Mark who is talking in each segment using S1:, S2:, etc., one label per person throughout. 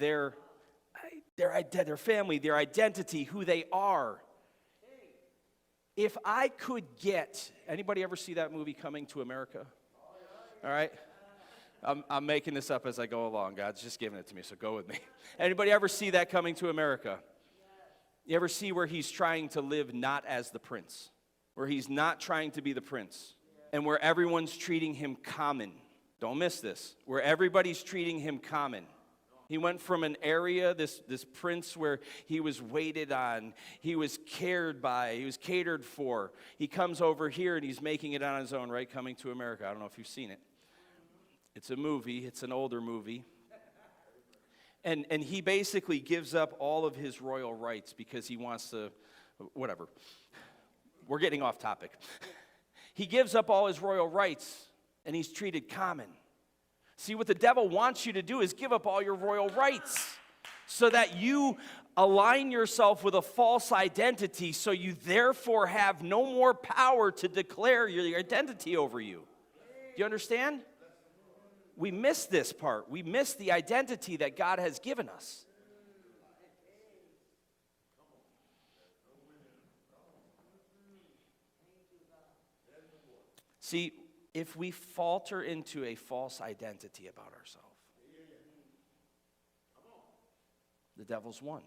S1: their family, their identity, who they are. If I could get, anybody ever see that movie Coming to America? All right? I'm making this up as I go along. God's just giving it to me, so go with me. Anybody ever see that Coming to America? You ever see where he's trying to live not as the prince? Where he's not trying to be the prince. And where everyone's treating him common. Don't miss this. Where everybody's treating him common. He went from an area, this prince, where he was waited on, he was cared by, he was catered for. He comes over here and he's making it on his own, right? Coming to America. I don't know if you've seen it. It's a movie. It's an older movie. And he basically gives up all of his royal rights because he wants to, whatever. We're getting off topic. He gives up all his royal rights, and he's treated common. See, what the devil wants you to do is give up all your royal rights so that you align yourself with a false identity, so you therefore have no more power to declare your identity over you. Do you understand? We miss this part. We miss the identity that God has given us. See, if we falter into a false identity about ourselves, the devil's won.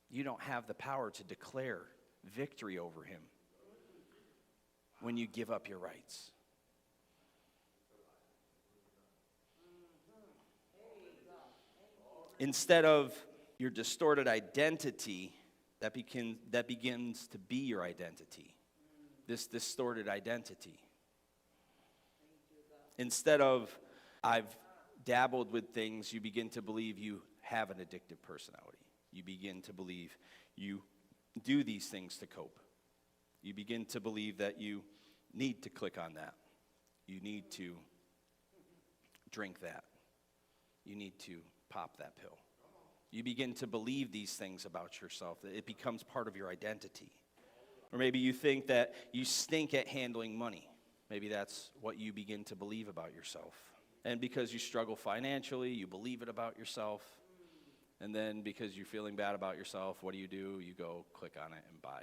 S1: You don't have the power to declare victory over him when you give up your rights. Instead of your distorted identity, that begins to be your identity. This distorted identity. Instead of, I've dabbled with things, you begin to believe you have an addictive personality. You begin to believe you do these things to cope. You begin to believe that you need to click on that. You need to drink that. You need to pop that pill. You begin to believe these things about yourself, that it becomes part of your identity. Or maybe you think that you stink at handling money. Maybe that's what you begin to believe about yourself. And because you struggle financially, you believe it about yourself. And then because you're feeling bad about yourself, what do? You go click on it and buy.